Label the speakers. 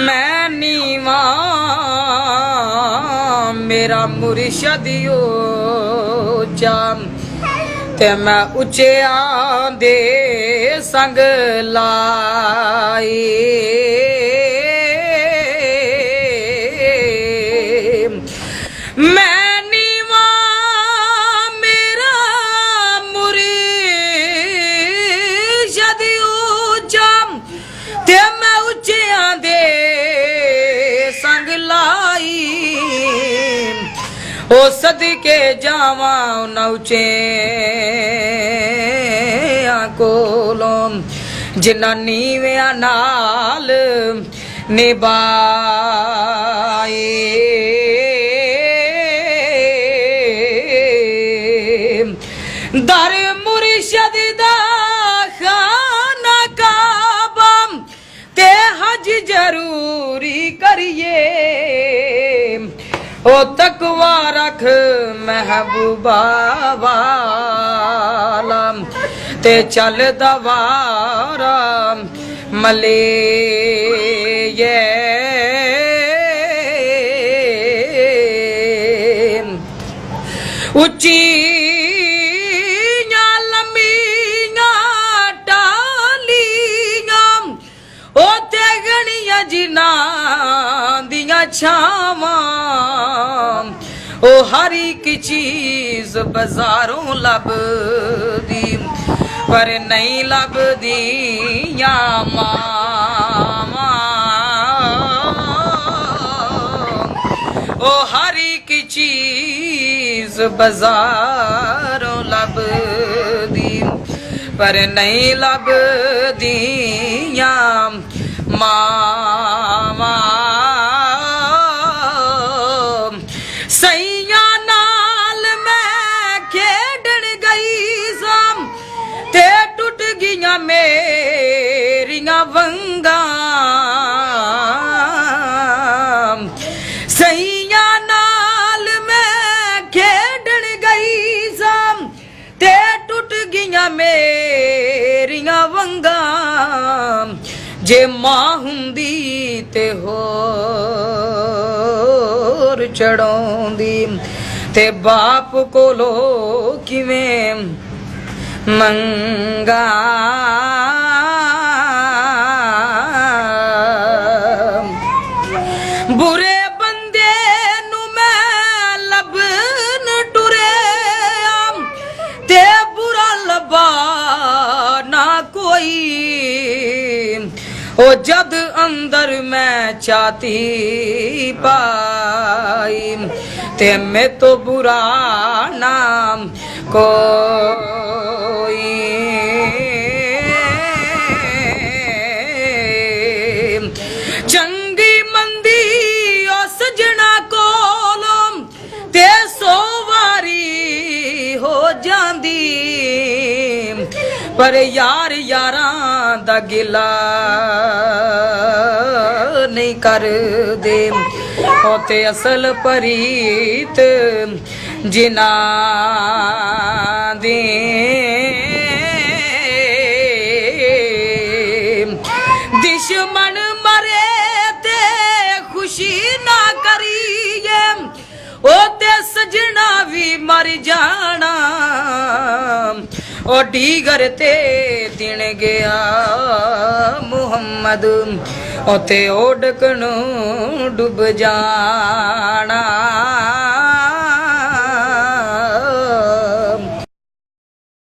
Speaker 1: मैं नीवा मेरा मुर्शद ऊंचा ते मैं उच्चिया दे संग लाई मैं नीवा मेरा मुर्शद ऊंचा ते मैं उच्चिया दे संग लाई ओ सदके जावा उचे कोलों जिन्ना नीविया नाल निभाए दर मुर्शद दा खाना काबा ते हज जरूरी करिए ओ तकवा रख महबूबा वाला ते चल दवारा मले ये उची जिना दिया छावा ओ हर एक चीज बाजारों लभदी पर नहीं लभदी या मामा ओ हर एक चीज बाजारों लभदी पर नहीं लभदी या मामा सैया नाल मैं खेडन गई सां ते टुट गियां मेरियां वंगा सैया नाल मैं खेडन गई सां ते टुट गियां मेरियां वंगा जे मां हुंदी ते होर चढ़ाउंदी ते बाप कोलो किवें मंगा बुरे बंदे नू मैं लभन टुरे ते बुरा लबा ना कोई ओ जद अंदर मैं चाहती पाई ते मैं तो बुरा नाम कोई चंगी मंदी ओ सजना कोलो ते सो वारी हो जांदी पर यार यारां दा गिला नहीं कर दे होते असल परीत जिना दे दुश्मन मरे ते खुशी ना करिए ओ ते सजना भी मर जाना ओ डीगर ते दिन गया मुहम्मद ओते ओडक नू डुब जाना।